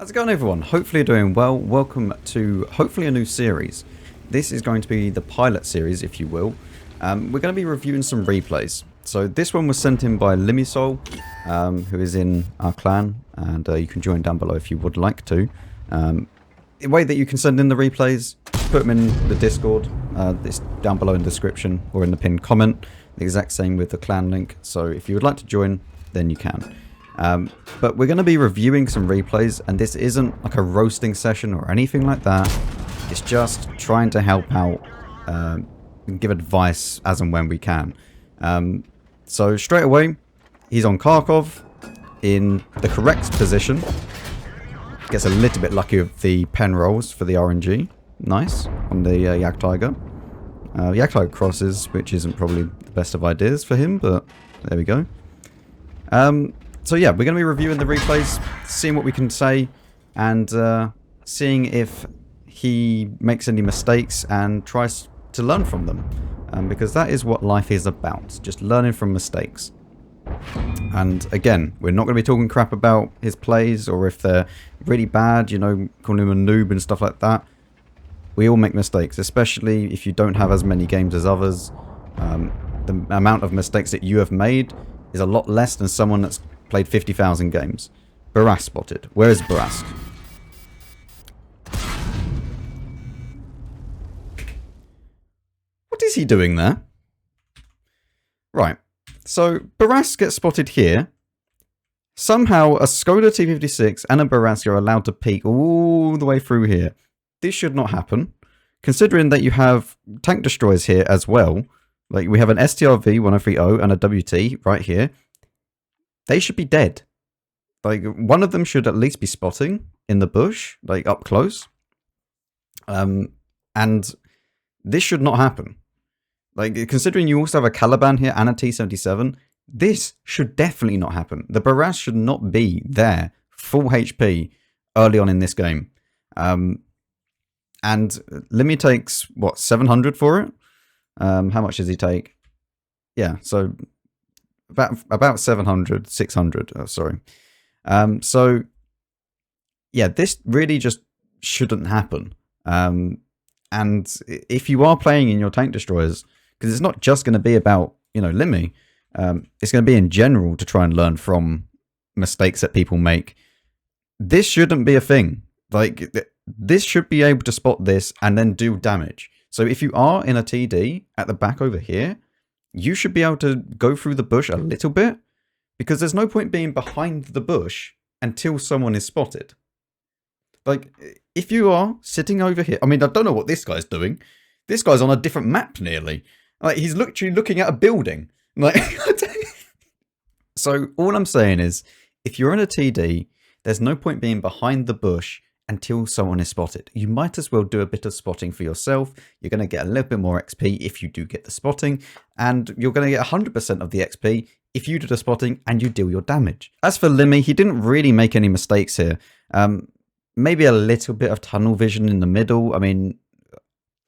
How's it going, everyone? Hopefully you're doing well. Welcome to hopefully a new series. This is going to be the pilot series, if you will. We're going to be reviewing some replays. So this one was sent in by LimySoul, who is in our clan, and you can join down below if you would like to. The way that you can send in the replays, put them in the Discord. It's down below in the description or in the pinned comment. The exact same with the clan link. So if you would like to join, then you can. But we're going to be reviewing some replays, and this isn't like a roasting session or anything like that. It's just trying to help out and give advice as and when we can. So straight away, he's on Kharkov in the correct position. Gets a little bit lucky with the pen rolls for the RNG. Nice. On the Yak Tiger. Yak Tiger crosses, which isn't probably the best of ideas for him, but there we go. So yeah, we're going to be reviewing the replays, seeing what we can say, and seeing if he makes any mistakes and tries to learn from them. Because that is what life is about, just learning from mistakes. And again, we're not going to be talking crap about his plays, or if they're really bad, you know, calling him a noob and stuff like that. We all make mistakes, especially if you don't have as many games as others. The amount of mistakes that you have made is a lot less than someone that's played 50,000 games. Barask spotted. Where is Barask? What is he doing there? Right. So, Barask gets spotted here. Somehow, a Skoda T56 and a Barask are allowed to peek all the way through here. This should not happen. Considering that you have tank destroyers here as well. Like, we have an STRV 1030 and a WT right here. They should be dead. Like, one of them should at least be spotting in the bush, like up close. And this should not happen. Like, considering you also have a Caliban here and a T77, this should definitely not happen. The Barask should not be there, full HP, early on in this game. And Limy takes, what, 700 for it? How much does he take? Yeah, so about 700, 600, oh, sorry. So, yeah, this really just shouldn't happen. And if you are playing in your tank destroyers, because it's not just going to be about, you know, Limy, it's going to be in general to try and learn from mistakes that people make. This shouldn't be a thing. Like, this should be able to spot this and then do damage. So if you are in a TD at the back over here, you should be able to go through the bush a little bit, because there's no point being behind the bush until someone is spotted. Like, if you are sitting over here, I mean, I don't know what this guy's doing. This guy's on a different map nearly. Like, he's literally looking at a building. Like, so all I'm saying is, if you're in a TD, there's no point being behind the bush until someone is spotted. You might as well do a bit of spotting for yourself. You're going to get a little bit more XP if you do get the spotting, and you're going to get 100% of the XP if you do the spotting and you deal your damage. As for Limy, he didn't really make any mistakes here. Maybe a little bit of tunnel vision in the middle. I mean,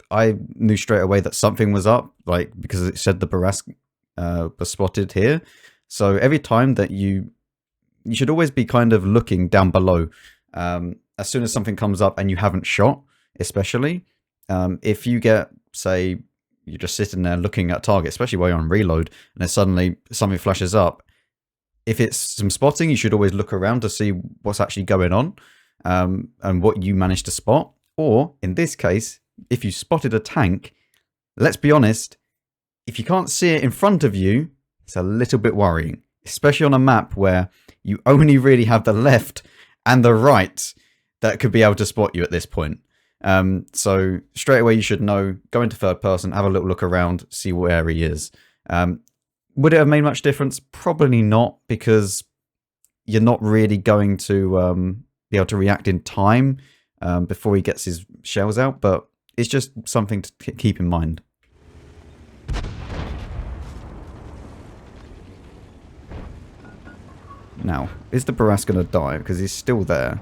I knew straight away that something was up, like, because it said the Barask was spotted here. So every time that you should always be kind of looking down below. As soon as something comes up and you haven't shot, especially, if you get, say, you're just sitting there looking at target, especially while you're on reload, and then suddenly something flashes up, if it's some spotting, you should always look around to see what's actually going on, and what you managed to spot. Or, in this case, if you spotted a tank, let's be honest, if you can't see it in front of you, it's a little bit worrying, especially on a map where you only really have the left and the right that could be able to spot you at this point. So straight away you should know, go into third person, have a little look around, see where he is. Would it have made much difference? Probably not, because you're not really going to be able to react in time before he gets his shells out, but it's just something to keep in mind. Now, is the Barask going to die? Because he's still there.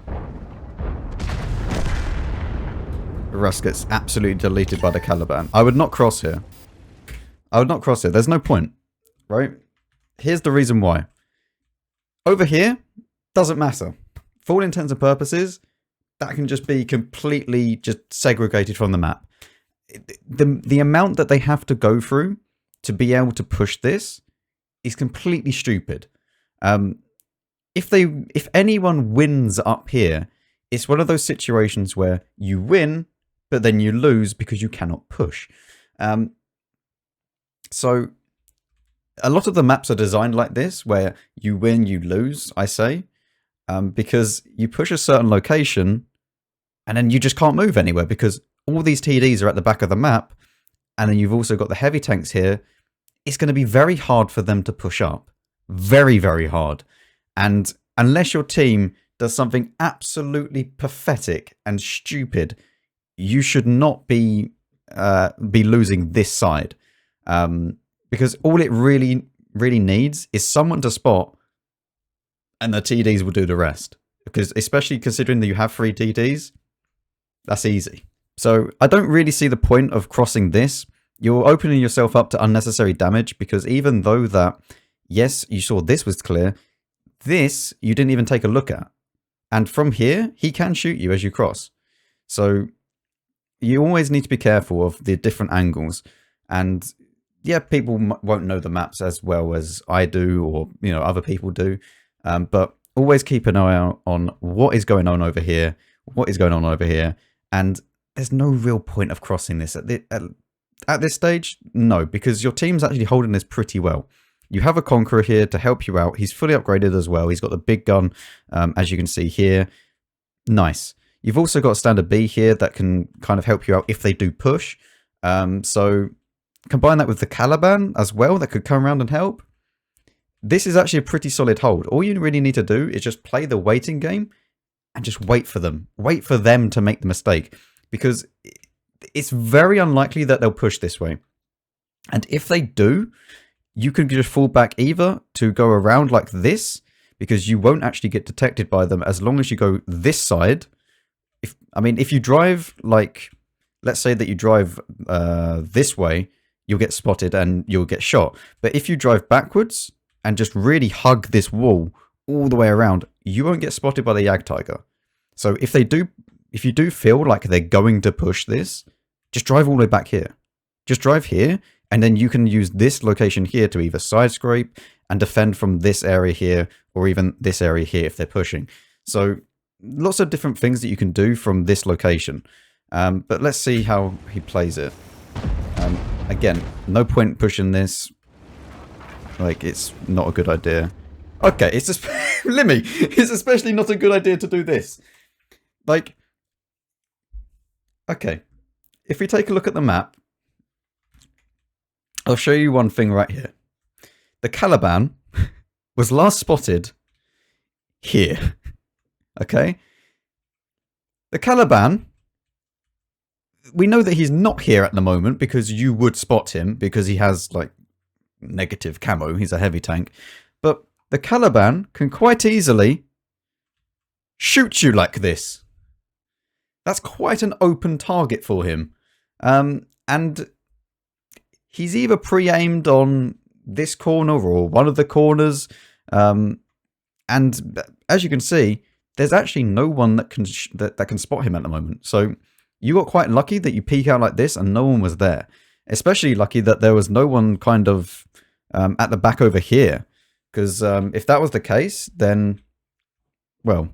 Barask gets absolutely deleted by the Caliban. I would not cross here. I would not cross here. There's no point, right? Here's the reason why. Over here, doesn't matter. For all intents and purposes, that can just be completely just segregated from the map. The amount that they have to go through to be able to push this is completely stupid. If anyone wins up here, it's one of those situations where you win, but then you lose because you cannot push. So a lot of the maps are designed like this, where you win, you lose, I say, because you push a certain location and then you just can't move anywhere because all these TDs are at the back of the map, and then you've also got the heavy tanks here. It's going to be very hard for them to push up. Very, very hard. And unless your team does something absolutely pathetic and stupid, you should not be losing this side. Because all it really needs is someone to spot, and the TDs will do the rest. Because especially considering that you have 3 TDs, that's easy. So I don't really see the point of crossing this. You're opening yourself up to unnecessary damage, because even though that, yes, you saw this was clear, this you didn't even take a look at. And from here, he can shoot you as you cross. So you always need to be careful of the different angles. And yeah, people won't know the maps as well as I do, or other people do. But always keep an eye out on what is going on over here, what is going on over here. And there's no real point of crossing this at this stage. No, because your team's actually holding this pretty well. You have a Conqueror here to help you out. He's fully upgraded as well. He's got the big gun, as you can see here. Nice. You've also got a standard B here that can kind of help you out if they do push. So combine that with the Caliban as well that could come around and help. This is actually a pretty solid hold. All you really need to do is just play the waiting game and just wait for them. Wait for them to make the mistake, because it's very unlikely that they'll push this way. And if they do, you can just fall back either to go around like this, because you won't actually get detected by them as long as you go this side. If you drive, like, let's say that you drive this way, you'll get spotted and you'll get shot. But if you drive backwards and just really hug this wall all the way around, you won't get spotted by the Jagdtiger. So if you do feel like they're going to push this, just drive all the way back here. Just drive here, and then you can use this location here to either side scrape and defend from this area here, or even this area here if they're pushing. So lots of different things that you can do from this location. But let's see how he plays it. Again, no point pushing this. Like, it's not a good idea. Okay, it's just Limmy. It's especially not a good idea to do this. Like, okay, if we take a look at the map, I'll show you one thing right here. The Caliban was last spotted here. Okay, the Caliban, we know that he's not here at the moment because you would spot him because he has like negative camo. He's a heavy tank, but the Caliban can quite easily shoot you like this. That's quite an open target for him. And he's either pre-aimed on this corner or one of the corners. And as you can see, there's actually no one that can spot him at the moment. So you got quite lucky that you peek out like this and no one was there. Especially lucky that there was no one kind of at the back over here. Because if that was the case, then, well,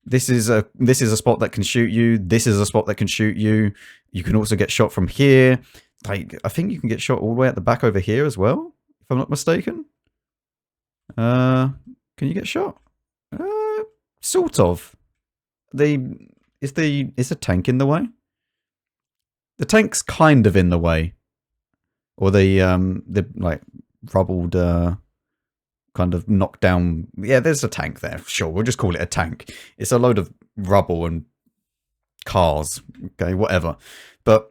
this is a spot that can shoot you. This is a spot that can shoot you. You can also get shot from here. Like, I think you can get shot all the way at the back over here as well, if I'm not mistaken. Can you get shot? Sort of. Is the tank in the way? The tank's kind of in the way, or the like rubbled kind of knocked down. Yeah, there's a tank there. Sure, we'll just call it a tank. It's a load of rubble and cars. Okay, whatever. But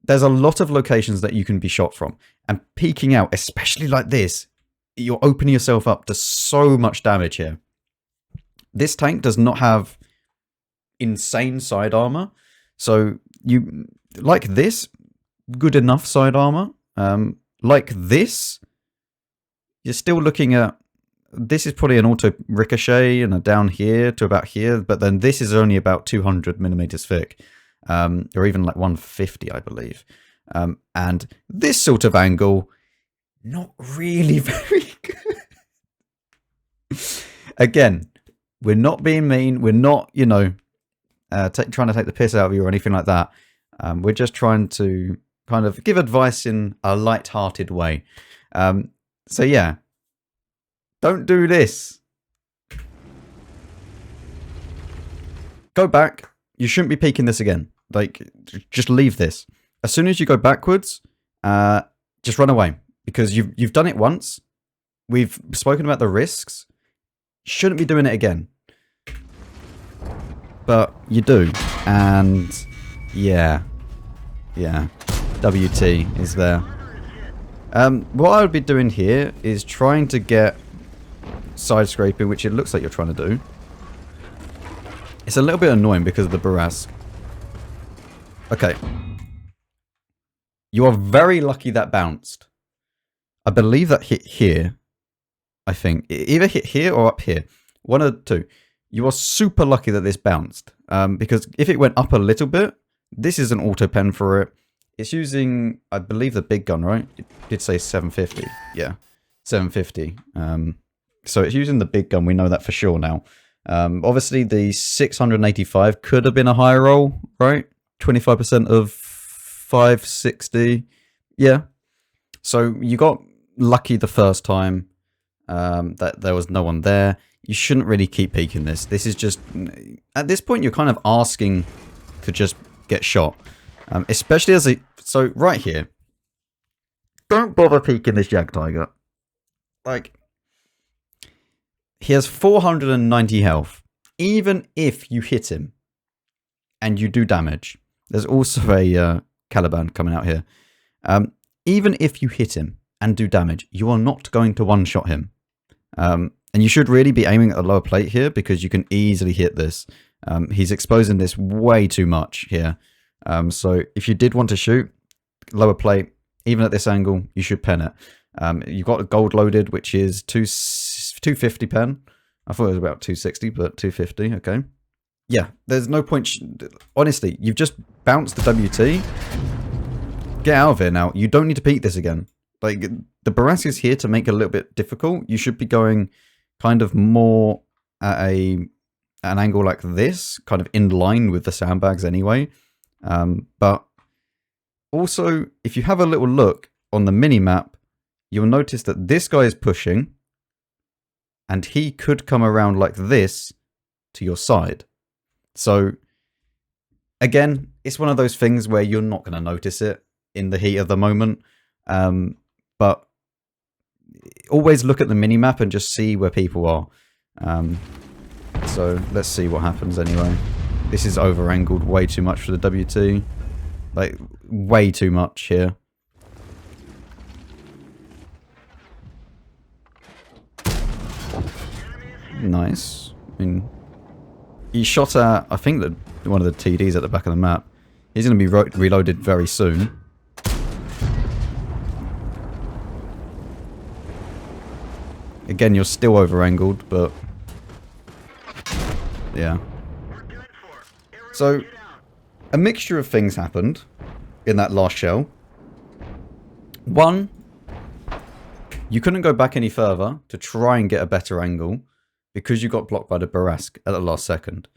there's a lot of locations that you can be shot from, and peeking out, especially like this, you're opening yourself up to so much damage here. This tank does not have insane side armor, so you like this, good enough side armor. Like this, you're still looking at this is probably an auto ricochet and a down here to about here, but then this is only about 200 millimeters thick, or even like 150, I believe. And this sort of angle, not really very good. Again, we're not being mean. We're not, you know, trying to take the piss out of you or anything like that. We're just trying to kind of give advice in a light-hearted way. So yeah, don't do this. Go back. You shouldn't be peeking this again. Like, just leave this. As soon as you go backwards, just run away, because you've done it once. We've spoken about the risks. Shouldn't be doing it again. But you do, and yeah, WT is there. What I would be doing here is trying to get side scraping, which it looks like you're trying to do. It's a little bit annoying because of the Barask. Okay. You are very lucky that bounced. I believe that hit here. I think. Either hit here or up here. One of the two. You are super lucky that this bounced. Because if it went up a little bit, this is an auto pen for it. It's using, I believe, the big gun, right? It did say 750. Yeah. 750. So it's using the big gun. We know that for sure now. Obviously, the 685 could have been a higher roll, right? 25% of 560. Yeah. So you got lucky the first time that there was no one there. You shouldn't really keep peeking this. This is just... At this point, you're kind of asking to just get shot. Especially as a... So, right here. Don't bother peeking this Jag Tiger. Like... He has 490 health. Even if you hit him and you do damage. There's also a Caliban coming out here. Even if you hit him and do damage, you are not going to one-shot him. And you should really be aiming at the lower plate here, because you can easily hit this. He's exposing this way too much here. So if you did want to shoot, lower plate, even at this angle, you should pen it. You've got a gold loaded, which is 250 pen. I thought it was about 260, but 250, okay. Yeah, there's no point... Honestly, you've just bounced the WT. Get out of here now. You don't need to peek this again. Like, the Barask is here to make it a little bit difficult. You should be going kind of more at an angle like this, kind of in line with the sandbags anyway. But also, if you have a little look on the mini-map, you'll notice that this guy is pushing, and he could come around like this to your side. So, again, it's one of those things where you're not going to notice it in the heat of the moment. But always look at the mini-map and just see where people are. So, let's see what happens anyway. This is over-angled way too much for the WT. Like, way too much here. Nice. I mean, he shot at, I think, one of the TDs at the back of the map. He's going to be reloaded very soon. Again, you're still over-angled, but... Yeah. So, a mixture of things happened in that last shell. One, you couldn't go back any further to try and get a better angle because you got blocked by the Barask at the last second.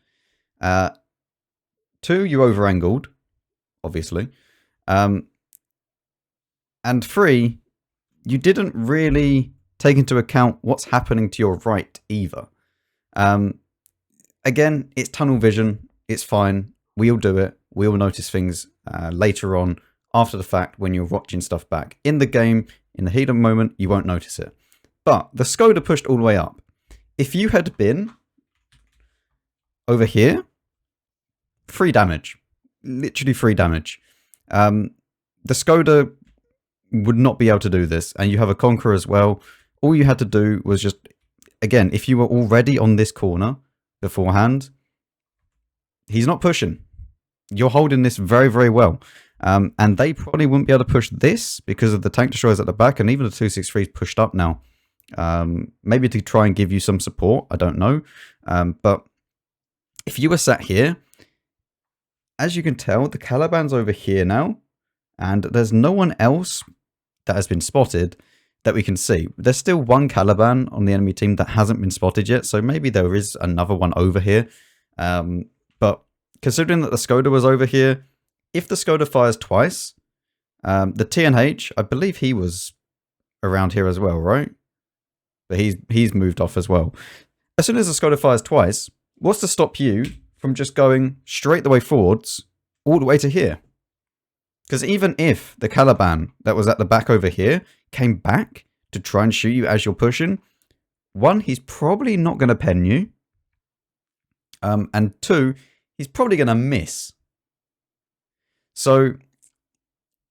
Two, you over-angled, obviously. And three, you didn't really take into account what's happening to your right either. Again, it's tunnel vision. It's fine. We all do it. We all notice things later on, after the fact, when you're watching stuff back. In the game, in the heat of the moment, you won't notice it. But the Skoda pushed all the way up. If you had been over here, free damage. Literally free damage. The Skoda would not be able to do this. And you have a Conqueror as well. All you had to do was just, again, if you were already on this corner beforehand, he's not pushing. You're holding this very, very well. And they probably wouldn't be able to push this because of the tank destroyers at the back. And even the 263's pushed up now. Maybe to try and give you some support, I don't know. But if you were sat here, as you can tell, the Caliban's over here now, and there's no one else that has been spotted that we can see. There's still one Caliban on the enemy team that hasn't been spotted yet, so maybe there is another one over here. But considering that the Skoda was over here, if the Skoda fires twice, the TNH, I believe he was around here as well, right? But he's moved off as well. As soon as the Skoda fires twice, what's to stop you from just going straight the way forwards, all the way to here? Because even if the Caliban that was at the back over here came back to try and shoot you as you're pushing, one, he's probably not going to pen you. And two, he's probably going to miss. So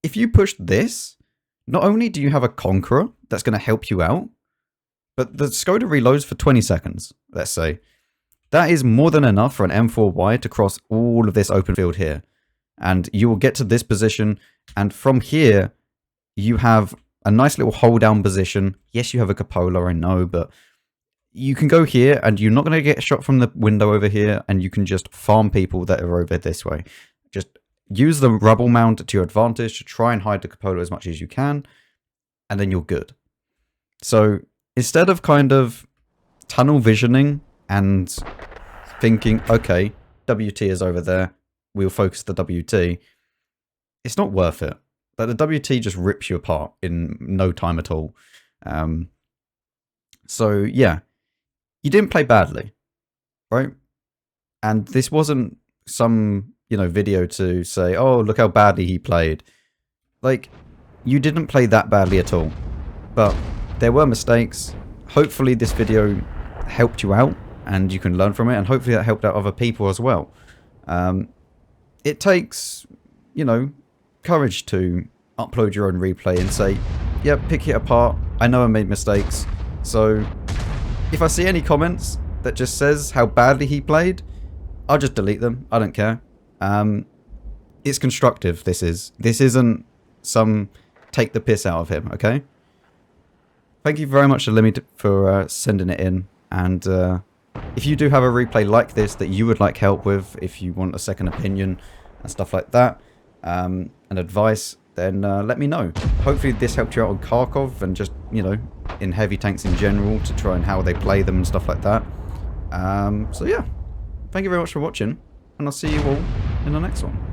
if you push this, not only do you have a Conqueror that's going to help you out, but the Skoda reloads for 20 seconds, let's say. That is more than enough for an M4Y to cross all of this open field here. And you will get to this position, and from here, you have a nice little hold down position. Yes, you have a cupola, I know, but you can go here, and you're not going to get shot from the window over here, and you can just farm people that are over this way. Just use the rubble mound to your advantage to try and hide the cupola as much as you can, and then you're good. So instead of kind of tunnel visioning and thinking, okay, WT is over there, we'll focus the WT, it's not worth it. But the WT just rips you apart in no time at all. So yeah, you didn't play badly, right? And this wasn't some, video to say, oh, look how badly he played. Like, you didn't play that badly at all. But there were mistakes. Hopefully this video helped you out and you can learn from it, and hopefully that helped out other people as well. It takes, courage to upload your own replay and say, yeah, pick it apart. I know I made mistakes. So if I see any comments that just says how badly he played, I'll just delete them. I don't care. It's constructive, this is. This isn't some take the piss out of him, okay? Thank you very much to Limy for sending it in. And if you do have a replay like this that you would like help with, if you want a second opinion and stuff like that, and advice, then let me know. Hopefully this helped you out on Kharkov and just, in heavy tanks in general to try and how they play them and stuff like that. So yeah, thank you very much for watching, and I'll see you all in the next one.